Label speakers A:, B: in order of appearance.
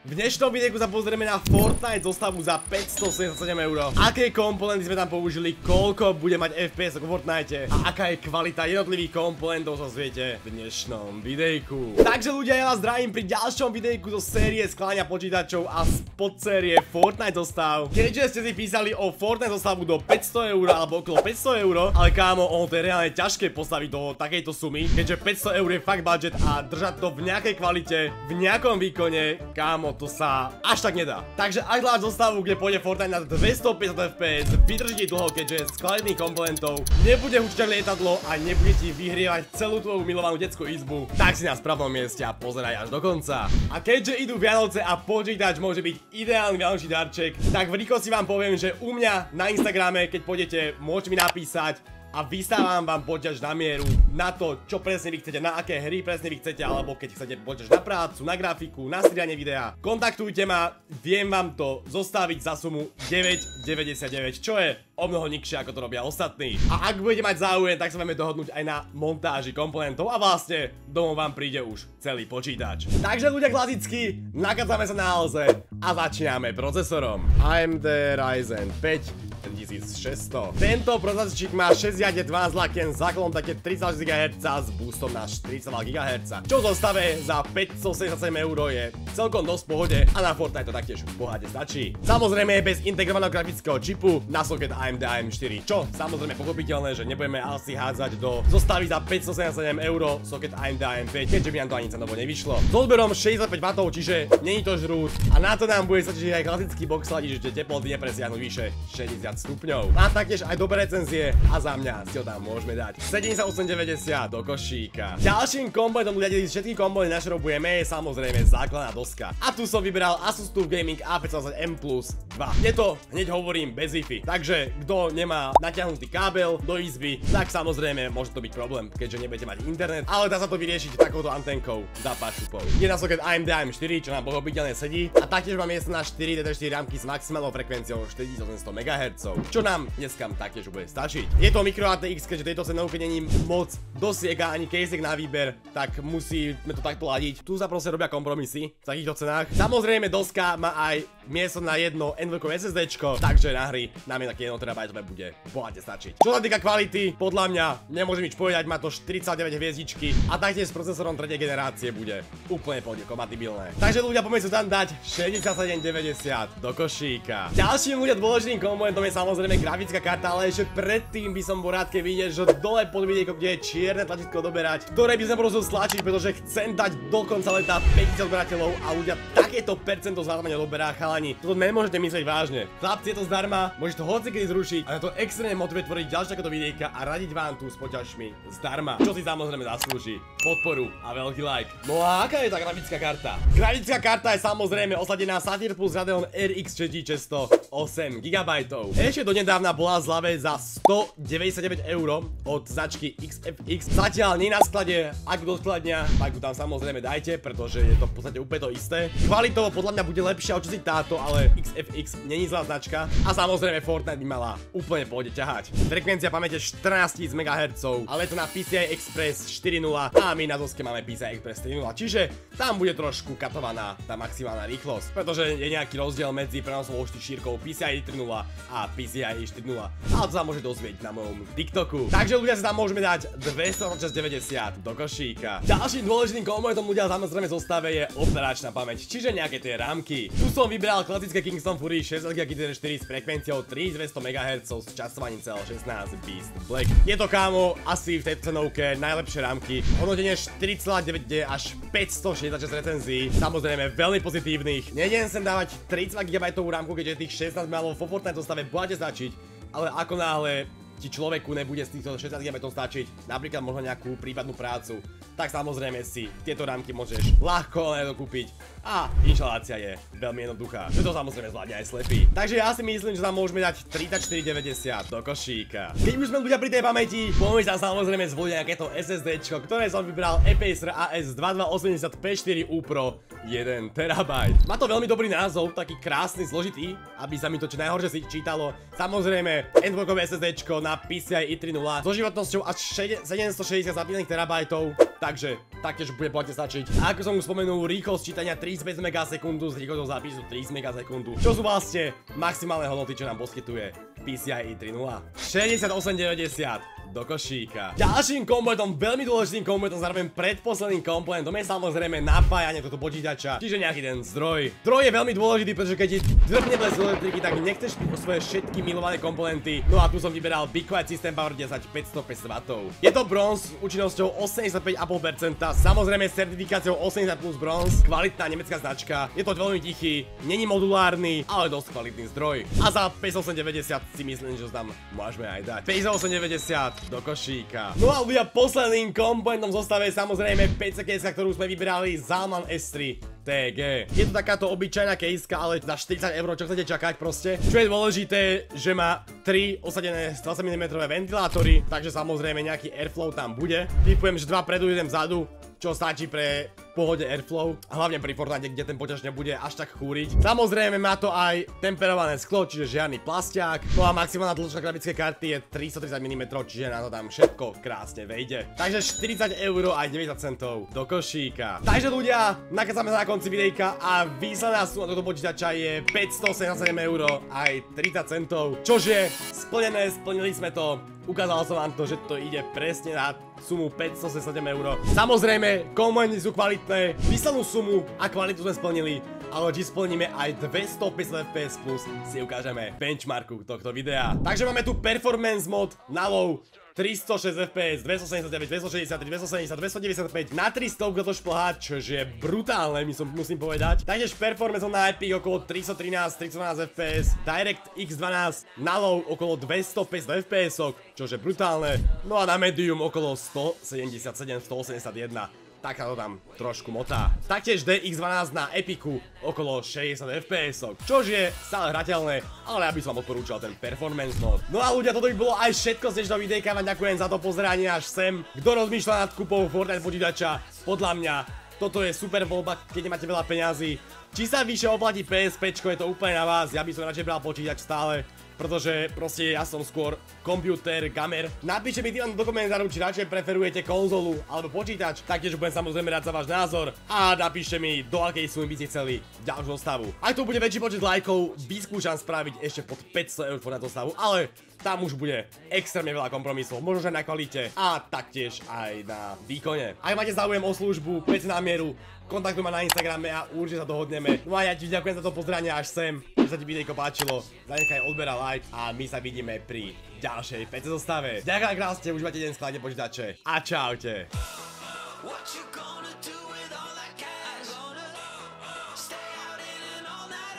A: V dnešnom videu sa pozrieme na Fortnite zostavu za 577 €. Aké komponenty sme tam použili, koľko bude mať FPS ako v Fortnite a aká je kvalita jednotlivých komponentov, sa zviete v dnešnom videjku. Takže ľudia, ja vás zdravím pri ďalšom videjku zo série skladania počítačov a z podsérie Fortnite zostav. Keďže ste si písali o Fortnite zostavu do 500 € alebo okolo 500 €, ale kámo, ono to je reálne ťažké postaviť do takejto sumy, keďže 500 € je fakt budget a držať to v nejakej kvalite, v nejakom výkone, kámo, to sa až tak nedá. Takže ak hľadáš zostavu, kde pôjde Fortnite na 250 FPS, vydrží dlho, keďže z kvalitných komponentov nebude hučať lietadlo a nebude ti vyhrievať celú tvoju milovanú detskú izbu, tak si na správnom mieste a pozeraj až do konca. A keďže idú Vianoce a počítač môže byť ideálny vianočný darček, tak v rýchlosti vám poviem, že u mňa na Instagrame, keď pôjdete, môžete mi napísať a vysávam vám počítač na mieru, na to, čo presne vy chcete, na aké hry presne vy chcete, alebo keď chcete počítač na prácu, na grafiku, na strianie videa. Kontaktujte ma, viem vám to zostaviť za sumu 9,99, čo je o mnoho nižšie, ako to robia ostatní. A ak budete mať záujem, tak sa vieme dohodnúť aj na montáži komponentov a vlastne domov vám príde už celý počítač. Takže ľudia klasicky, nakádzame sa na Alze a začíname procesorom. AMD Ryzen 5 3600. Tento procesorčík má 6 jadier 12 laken, základom také 30 GHz s boostom na 42 GHz. Čo v zostave za 577 € je celkom dosť v pohode a na Fortnite to taktiež v pohode stačí. Samozrejme je bez integrovaného grafického čipu na socket AMD AM4, čo samozrejme pochopiteľné, že nebudeme asi hádzať do zostavy za 577 € socket AMD AM5, keďže by nám to ani cenovo nevyšlo. S odberom 65 W, čiže není to žrút a na to nám bude stačiť aj klasický box sladič, že teploty nepresiahnu vyše 60 stupňov. Má taktiež aj dobré recenzie a za mňa si ho tam môžeme dať 78,90 do košíka. Ďalším komponentom, ľudia, všetky komponenty našeho budeme, je samozrejme základná doska. A tu som vybral Asus TUF Gaming A520M+2. Je to, hneď hovorím, bez Wi-Fi. Takže kto nemá natiahnutý kábel do izby, tak samozrejme môže to byť problém, keďže nebudete mať internet, ale dá sa to vyriešiť takouto antenkou za pár šupov. Je na socket AMD AM4, čo nám pochopiteľne sedí, a taktiež mám miesto na 4 DDR4 rámky s maximálnou frekvenciou 4800 MHz. Čo nám dneska taktiež bude stačiť. Je to micro ATX, keďže tejto cenovke není moc dosieka ani casek na výber, tak musíme to takto ladiť. Tu sa proste robia kompromisy v takýchto cenách. Samozrejme doska má aj miesto na jedno NVMe SSDčko, takže na hry nám je také 1 TB bude bohate stačiť. Čo sa týka kvality, podľa mňa nemôžem nič povedať, má to 49 hviezdičky a taktiež s procesorom 3. generácie bude úplne kompatibilné. Takže ľudia, poďme sa tam dať 67,90 do košíka. Ďalším ľudia dôležitým komponentom je samozrejme grafická karta, ale ešte predtým by som bol rád, keď vidieť, že dole pod videjkom, kde je čierne tlačítko odoberať, ktoré by sme proste stlačiť, pretože chcem dať do konca leta 50 odberateľov a ľudia takéto percento z vás ma neodoberá, chalani. Toto nemôžete myslieť vážne. Chlapci, je to zdarma, môžete to hocikedy zrušiť a na to extrémne motivuje tvoriť ďalšie takéto videjka a radiť vám tu s počašmi zdarma, čo si samozrejme zaslúži podporu a veľký like. No a aká je tá grafická karta? Grafická karta je samozrejme osladená Saphir Plus Radeon RX 4608 GB. Ešte donedávna bola v zlave za 199 € od značky XFX. Zatiaľ nie na sklade, ak do skladňa, tak ju tam samozrejme dajte, pretože je to v podstate úplne to isté. Kvalitovo podľa mňa bude lepšia očisiť táto, ale XFX není zlá značka a samozrejme Fortnite by mala úplne pohode ťahať. Frekvencia pamäte 14 000 MHz, ale to na PCI Express 4.0 a my na doske máme PCI Express 3.0, čiže tam bude trošku katovaná tá maximálna rýchlosť, pretože je nejaký rozdiel medzi prenosovou šírkou PCI 3.0 a PCI 4.0, ale to sa môže dozvieť na mojom TikToku. Takže ľudia sa tam môžeme dať 290 do košíka. Ďalším dôležitým komponentom ľudia samozrejme zostave je operačná pamäť, čiže nejaké tie rámky. Tu som vybral klasické Kingston Fury 60 GB DDR4 s frekvenciou 3200 MHz s časovaním CL16 Beast Black. Je to, kámo, asi v tejto cenovke najlepšie rámky. Hodnotenie 4,9D až 566 recenzií, samozrejme veľmi pozitívnych. Nejdem sem dávať 32 GB rámku, keďže tých 16 malo vo Fortnite zostave bude stačiť, ale ako náhle ti človeku nebude z týchto 60 GB stačiť, napríklad možno nejakú prípadnú prácu, tak samozrejme si tieto rámky môžeš ľahko dokúpiť a inštalácia je veľmi jednoduchá. To samozrejme zvládne aj slepý. Takže ja si myslím, že tam môžeme dať 34,90 do košíka. Keď už sme ľudia pri tej pamäti, poďme sa samozrejme zvoliť nejaké to SSDčko, ktoré som vybral Apacer AS2280 P4 U Pro 1 terabajt. Má to veľmi dobrý názov, taký krásny, zložitý, aby sa mi to čo najhoršie si čítalo. Samozrejme, N2-kové SSDčko na PCI i3.0 so životnosťou až 760 zapílených terabajtov, takže taktiež bude plne stačiť. A ako som už spomenul, rýchlosť čítania 35 MS s rýchlosťou zápisu 30 MS, čo sú vlastne maximálne hodnoty, čo nám poskytuje PCI i3.0. 6890 do košíka. Ďalším kompletom, veľmi dôležitým kompletom, zároveň predposledným kompletom je samozrejme napájanie tohto počítača, čiže nejaký ten zdroj. Zdroj je veľmi dôležitý, pretože keď ti drpne bez elektriky, tak nechceš o svoje všetky milované komponenty. No a tu som vyberal Be Quiet System Power 10 550 W. Je to bronz s účinnosťou 85,5%, samozrejme s certifikáciou 80 plus bronz, kvalitná nemecká značka, je to veľmi tichý, není modulárny, ale dosť kvalitný zdroj. A za 5890 si myslím, že tam môžeme aj dať. 5890 do košíka. No a ľudia, posledným komponentom v zostave je samozrejme PC case, ktorú sme vybrali Zalman S3 TG. Je to takáto obyčajná kejska, ale za 40 €, čo chcete čakať proste. Čo je dôležité, že má 3 osadené 20 mm ventilátory, takže samozrejme nejaký airflow tam bude. Typujem, že 2 predu, 1 vzadu, čo stačí pre pohode airflow, a hlavne pri Fortnite, kde ten počítač nebude až tak chúriť. Samozrejme má to aj temperované sklo, čiže žiadny plastiak. No a maximálna dĺžka grafickej karty je 330 mm, čiže na to tam všetko krásne vejde. Takže 40 € aj 90 centov do košíka. Takže ľudia, nakazame sa na konci videjka a výsledná suma tohto počítača je 577 € aj 30 centov, čože splnené, splnili sme to. Ukázal som vám to, že to ide presne na sumu 577 €. Samozrejme, komponenty sú kvalitné, výslednú sumu a kvalitu sme splnili, ale či splníme aj 250 FPS plus, si ukážeme v benchmarku tohto videa. Takže máme tu performance mod na low, 306 FPS, 279, 263, 270, 295 na 300 to šplhá, čo je brutálne, musím povedať. Takže performance na Epic okolo 313, 312 FPS, DirectX 12 na low okolo 250 FPS, čo je brutálne. No a na medium okolo 177, 181. Tak sa to tam trošku motá. Taktiež DX12 na Epiku okolo 60 FPS, čož je stále hrateľné, ale ja by som vám odporúčal ten performance mod. No a ľudia, toto by bolo aj všetko z dnešného videjka, vám ďakujem za to pozeranie až sem. Kto rozmýšľa nad kúpou Fortnite počítača, podľa mňa toto je super voľba, keď nemáte veľa peňazí. Či sa vyššie oplatí PSPčko, je to úplne na vás, ja by som radšej bral počítač stále. Pretože proste ja som skôr komputer, gamer. Napíšte mi do komentáru, či radšej preferujete konzolu alebo počítač. Taktiež budem samozrejme rád za váš názor. A napíšte mi, do akej sumy by ste chceli ďalšiu dostavu. Ak tu bude väčší počet lajkov, vyskúšam spraviť ešte pod 500 € na dostavu, ale tam už bude extrémne veľa kompromisov, možno aj na kvalite a taktiež aj na výkone. Ak máte záujem o službu, poďte na mieru, kontaktuj ma na Instagrame a určite sa dohodneme. No a ja ti ďakujem za to pozranie až sem. Keď sa ti videjko páčilo, zanechaj odber a like a my sa vidíme pri ďalšej PC zostave. Ďakujem krásne, užívajte deň, skladne počítače a čaute.